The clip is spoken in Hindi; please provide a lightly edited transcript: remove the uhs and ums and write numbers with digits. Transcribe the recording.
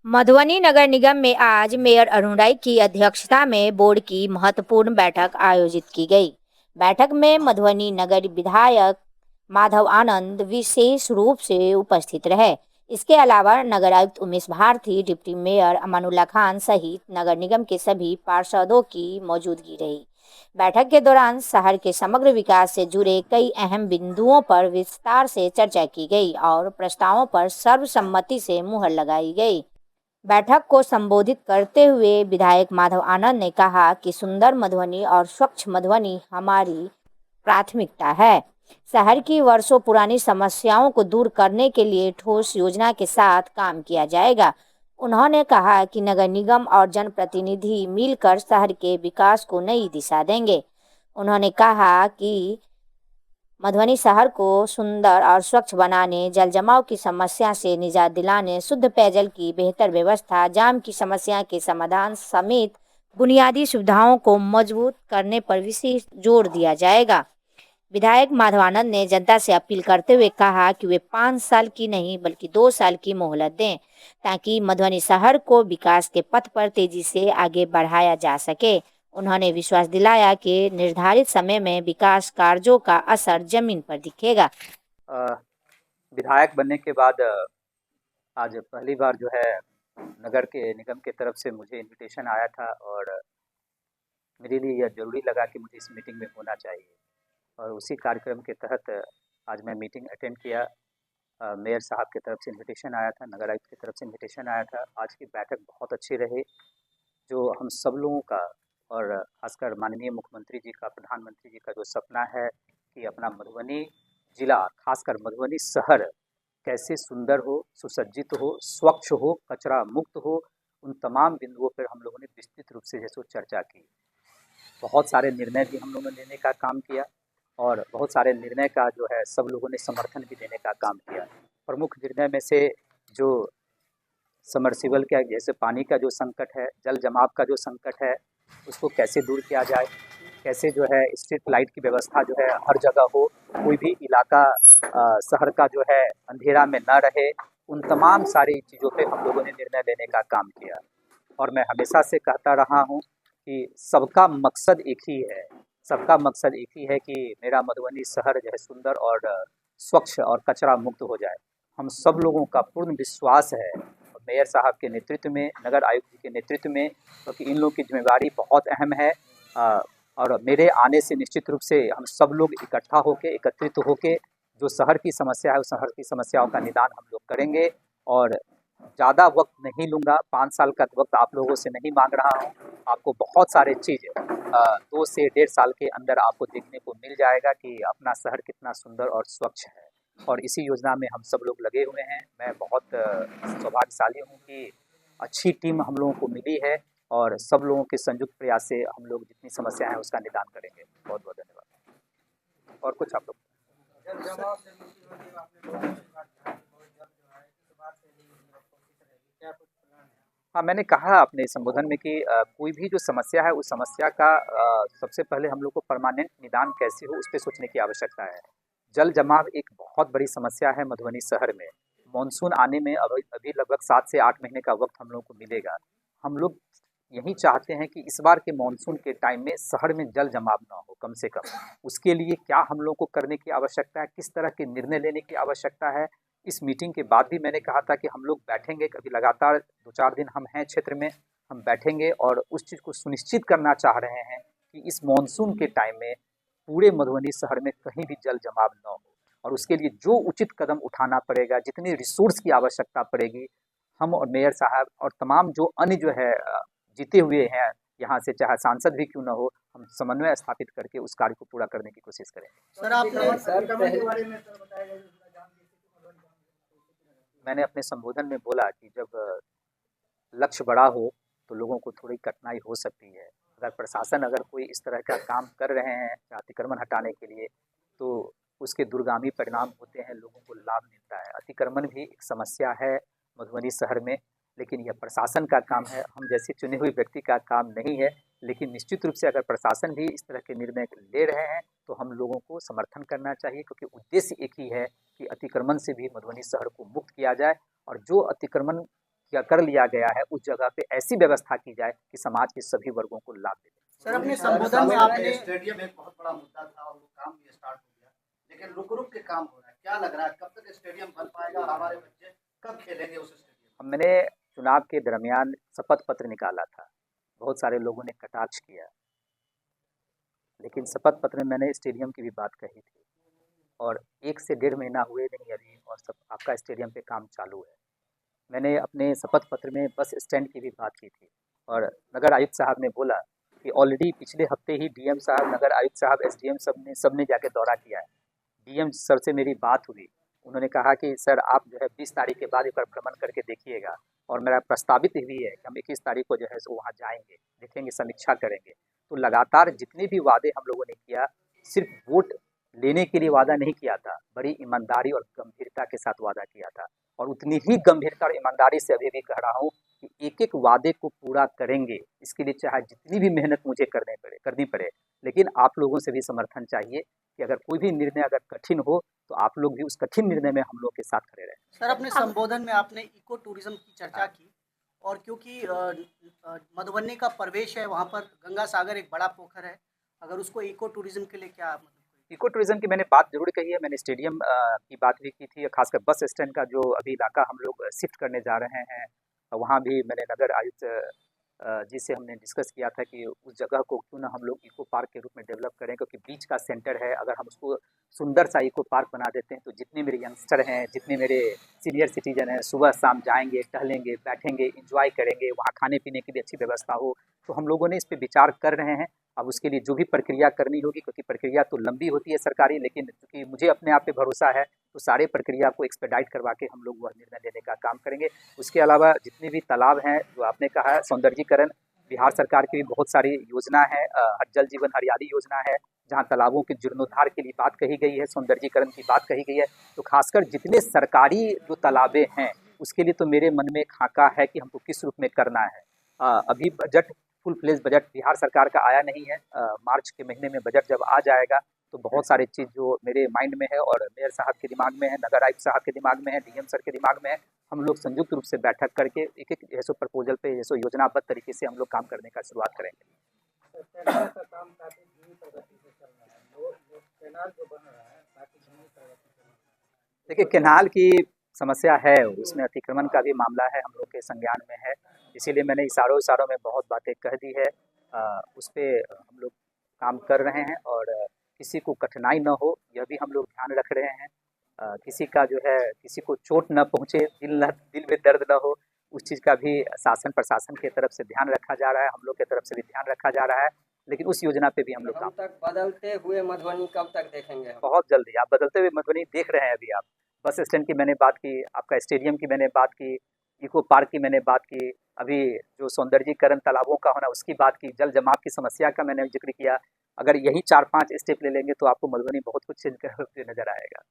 मधुबनी नगर निगम में आज मेयर अरुण राय की अध्यक्षता में बोर्ड की महत्वपूर्ण बैठक आयोजित की गई। बैठक में मधुबनी नगर विधायक माधव आनंद विशेष रूप से उपस्थित रहे। इसके अलावा नगर आयुक्त उमेश भारती, डिप्टी मेयर अमानुल्लाह खान सहित नगर निगम के सभी पार्षदों की मौजूदगी रही। बैठक के दौरान शहर के समग्र विकास से जुड़े कई अहम बिंदुओं पर विस्तार से चर्चा की गई और प्रस्तावों पर सर्वसम्मति से मुहर लगाई गई। बैठक को संबोधित करते हुए विधायक माधव आनंद ने कहा कि सुंदर मधुबनी और स्वच्छ मधुबनी हमारी प्राथमिकता है। शहर की वर्षों पुरानी समस्याओं को दूर करने के लिए ठोस योजना के साथ काम किया जाएगा। उन्होंने कहा कि नगर निगम और जनप्रतिनिधि मिलकर शहर के विकास को नई दिशा देंगे। उन्होंने कहा कि मधुबनी शहर को सुंदर और स्वच्छ बनाने, जल जमाव की समस्या से निजात दिलाने, शुद्ध पेयजल की बेहतर व्यवस्था, जाम की समस्या के समाधान समेत बुनियादी सुविधाओं को मजबूत करने पर विशेष जोर दिया जाएगा। विधायक माधवानंद ने जनता से अपील करते हुए कहा कि वे 5 साल की नहीं बल्कि 2 साल की मोहलत दें, ताकि मधुबनी शहर को विकास के पथ पर तेजी से आगे बढ़ाया जा सके। उन्होंने विश्वास दिलाया कि निर्धारित समय में विकास कार्यों का असर जमीन पर दिखेगा। विधायक बनने के बाद आज पहली बार जो है नगर के निगम की तरफ से मुझे इनविटेशन आया था और मेरे लिए यह ज़रूरी लगा कि मुझे इस मीटिंग में होना चाहिए और उसी कार्यक्रम के तहत आज मैं मीटिंग अटेंड किया। मेयर साहब की तरफ से इनविटेशन आया था, नगर आयुक्त की तरफ से इनविटेशन आया था। आज की बैठक बहुत अच्छी रही, जो हम सब लोगों का और खासकर माननीय मुख्यमंत्री जी का, प्रधानमंत्री जी का जो सपना है कि अपना मधुबनी जिला, खासकर मधुबनी शहर कैसे सुंदर हो, सुसज्जित हो, स्वच्छ हो, कचरा मुक्त हो, उन तमाम बिंदुओं पर हम लोगों ने विस्तृत रूप से जैसे चर्चा की। बहुत सारे निर्णय भी हम लोगों ने लेने का काम किया और बहुत सारे निर्णय का जो है सब लोगों ने समर्थन भी देने का काम किया। प्रमुख निर्णय में से जो समरसिबल का, जैसे पानी का जो संकट है, जल जमाव का जो संकट है, उसको कैसे दूर किया जाए, कैसे जो है स्ट्रीट लाइट की व्यवस्था जो है हर जगह हो, कोई भी इलाका शहर का जो है अंधेरा में न रहे, उन तमाम सारी चीज़ों पे हम लोगों ने निर्णय लेने का काम किया। और मैं हमेशा से कहता रहा हूँ कि सबका मकसद एक ही है, सबका मकसद एक ही है कि मेरा मधुबनी शहर जो है सुंदर और स्वच्छ और कचरा मुक्त हो जाए। हम सब लोगों का पूर्ण विश्वास है मेयर साहब के नेतृत्व में, नगर आयुक्त जी के नेतृत्व में, क्योंकि इन लोगों की जिम्मेवारी बहुत अहम है। और मेरे आने से निश्चित रूप से हम सब लोग इकट्ठा होके, एकत्रित होके जो शहर की समस्या है उस शहर की समस्याओं का निदान हम लोग करेंगे। और ज़्यादा वक्त नहीं लूँगा, 5 साल का वक्त आप लोगों से नहीं मांग रहा हूँ। आपको बहुत सारे चीज़ 2 से 1.5 साल के अंदर आपको देखने को मिल जाएगा कि अपना शहर कितना सुंदर और स्वच्छ है, और इसी योजना में हम सब लोग लगे हुए हैं। मैं बहुत सौभाग्यशाली हूँ कि अच्छी टीम हम लोगों को मिली है और सब लोगों के संयुक्त प्रयास से हम लोग जितनी समस्या है उसका निदान करेंगे। बहुत बहुत धन्यवाद। और कुछ आप लोग? हाँ, मैंने कहा अपने संबोधन में कि कोई भी जो समस्या है उस समस्या का सबसे पहले हम लोग को परमानेंट निदान कैसे हो उस पर सोचने की आवश्यकता है। जल जमाव एक बहुत बड़ी समस्या है मधुबनी शहर में। मानसून आने में अभी लगभग 7 से 8 महीने का वक्त हम लोगों को मिलेगा। हम लोग यही चाहते हैं कि इस बार के मानसून के टाइम में शहर में जल जमाव ना हो कम से कम। उसके लिए क्या हम लोग को करने की आवश्यकता है, किस तरह के निर्णय लेने की आवश्यकता है, इस मीटिंग के बाद भी मैंने कहा था कि हम लोग बैठेंगे, कभी लगातार 2-4 दिन हम हैं क्षेत्र में, हम बैठेंगे और उस चीज़ को सुनिश्चित करना चाह रहे हैं कि इस मानसून के टाइम में पूरे मधुबनी शहर में कहीं भी जल जमाव न हो। और उसके लिए जो उचित कदम उठाना पड़ेगा, जितनी रिसोर्स की आवश्यकता पड़ेगी, हम और मेयर साहब और तमाम जो अन्य जो है जीते हुए हैं यहाँ से, चाहे सांसद भी क्यों ना हो, हम समन्वय स्थापित करके उस कार्य को पूरा करने की कोशिश करेंगे। मैंने अपने संबोधन में बोला कि जब लक्ष्य बड़ा हो तो लोगों को थोड़ी कठिनाई हो सकती है। अगर प्रशासन अगर कोई इस तरह का काम कर रहे हैं अतिक्रमण हटाने के लिए, तो उसके दूरगामी परिणाम होते हैं, लोगों को लाभ मिलता है। अतिक्रमण भी एक समस्या है मधुबनी शहर में, लेकिन यह प्रशासन का काम है, हम जैसे चुने हुए व्यक्ति का काम नहीं है। लेकिन निश्चित रूप से अगर प्रशासन भी इस तरह के निर्णय ले रहे हैं तो हम लोगों को समर्थन करना चाहिए, क्योंकि उद्देश्य एक ही है कि अतिक्रमण से भी मधुबनी शहर को मुक्त किया जाए। और जो अतिक्रमण क्या कर लिया गया है, उस जगह पे ऐसी व्यवस्था की जाए कि समाज के सभी वर्गों को लाभ मिले। सर, अपने संबोधन में आपने स्टेडियम एक बहुत बड़ा मुद्दा था और वो काम भी स्टार्ट हो गया, लेकिन रुक-रुक के काम हो रहा है। क्या लग रहा है कब तक स्टेडियम बन पाएगा और हमारे बच्चे कब खेलेंगे उस स्टेडियम में? मैंने चुनाव के दरमियान शपथ पत्र निकाला था, बहुत सारे लोगों ने कटाक्ष किया, लेकिन शपथ पत्र में मैंने स्टेडियम की भी बात कही थी और 1 से 1.5 महीना हुए नहीं अभी और सब आपका स्टेडियम पे काम चालू है। मैंने अपने शपथ पत्र में बस स्टैंड की भी बात की थी और नगर आयुक्त साहब ने बोला कि ऑलरेडी पिछले हफ्ते ही डीएम साहब, नगर आयुक्त साहब, एसडीएम सबने जाके दौरा किया है। डीएम सर से मेरी बात हुई, उन्होंने कहा कि सर आप जो है 20 तारीख के बाद एक बार भ्रमण करके देखिएगा और मेरा प्रस्तावित भी है कि हम 21 तारीख को जो है सो वहाँ जाएंगे, देखेंगे, समीक्षा करेंगे। तो लगातार जितने भी वादे हम लोगों ने किया, सिर्फ वोट लेने के लिए वादा नहीं किया था, बड़ी ईमानदारी और गंभीरता के साथ वादा किया था और उतनी ही गंभीरता और ईमानदारी से अभी भी कह रहा हूँ कि एक-एक वादे को पूरा करेंगे। इसके लिए चाहे जितनी भी मेहनत मुझे करनी पड़े, लेकिन आप लोगों से भी समर्थन चाहिए कि अगर कोई भी निर्णय अगर कठिन हो तो आप लोग भी उस कठिन निर्णय में हम लोग के साथ खड़े रहें। सर, अपने संबोधन में आपने इको टूरिज्म की चर्चा की और क्योंकि मधुबनी का प्रवेश है, वहाँ पर गंगा सागर एक बड़ा पोखर है, अगर उसको इको टूरिज्म के लिए क्या मतलब इको टूरिज्म की मैंने बात जरूर कही है। मैंने स्टेडियम की बात भी की थी, खासकर बस स्टैंड का जो अभी इलाका हम लोग शिफ्ट करने जा रहे हैं, वहाँ भी मैंने नगर आयुक्त जी से हमने डिस्कस किया था कि उस जगह को क्यों ना हम लोग इको पार्क के रूप में डेवलप करें, क्योंकि बीच का सेंटर है। अगर हम उसको सुंदर सा इको पार्क बना देते हैं तो जितने मेरे यंगस्टर हैं, जितने मेरे सीनियर सिटीजन हैं, सुबह शाम जाएंगे, टहलेंगे, बैठेंगे, इंजॉय करेंगे, वहाँ खाने पीने की भी अच्छी व्यवस्था हो। तो हम लोगों ने इस पर विचार कर रहे हैं। अब उसके लिए जो भी प्रक्रिया करनी होगी, क्योंकि प्रक्रिया तो लंबी होती है सरकारी, लेकिन क्योंकि मुझे अपने आप पे भरोसा है तो सारे प्रक्रिया को एक्सपेडाइट करवा के हम लोग वह निर्णय लेने का काम करेंगे। उसके अलावा जितने भी तालाब हैं, जो आपने कहा है सौंदर्यीकरण, बिहार सरकार की भी बहुत सारी योजना है। जल जीवन हरियाली योजना है, जहाँ तालाबों के जीर्णोद्धार के लिए बात कही गई है, सौंदर्यीकरण की बात कही गई है। तो खासकर जितने सरकारी जो तालाबें हैं, उसके लिए तो मेरे मन में खाका है कि हमको किस रूप में करना है। अभी budget, full fledge budget Bihar सरकार का आया नहीं है। मार्च के महीने में बजट जब आ जाएगा तो बहुत सारी चीज़ जो मेरे माइंड में है और मेयर साहब के दिमाग में है, नगर आयुक्त साहब के दिमाग में है, डीएम सर के दिमाग में है, हम लोग संयुक्त रूप से बैठक करके एक-एक जैसो प्रपोजल पे, जैसो योजनाबद्ध तरीके से हम लोग काम करने का शुरुआत करेंगे। देखिए, केनाल की समस्या है, उसमें अतिक्रमण का भी मामला है, हम लोग के संज्ञान में है। इसीलिए मैंने इशारों में बहुत बातें कह दी है। उस पे हम लोग काम कर रहे हैं और किसी को कठिनाई न हो, यह भी हम लोग ध्यान रख रहे हैं। किसी का जो है, किसी को चोट न पहुँचे, दिल में दर्द न हो, उस चीज़ का भी शासन प्रशासन की तरफ से ध्यान रखा जा रहा है, हम लोग की तरफ से भी ध्यान रखा जा रहा है। लेकिन उस योजना पे भी हम लोग काम तक बदलते हुए मधुबनी कब तक देखेंगे हम? बहुत जल्दी। आप बदलते हुए मधुबनी देख रहे हैं अभी आप। बस स्टैंड की मैंने बात की, आपका स्टेडियम की मैंने बात की, इको पार्क की मैंने बात की, अभी जो सौंदर्यीकरण तालाबों का होना उसकी बात की, जल जमाव की समस्या का मैंने जिक्र किया। अगर यही 4-5 स्टेप ले लेंगे तो आपको मधुबनी बहुत कुछ चेंज करते नजर आएगा।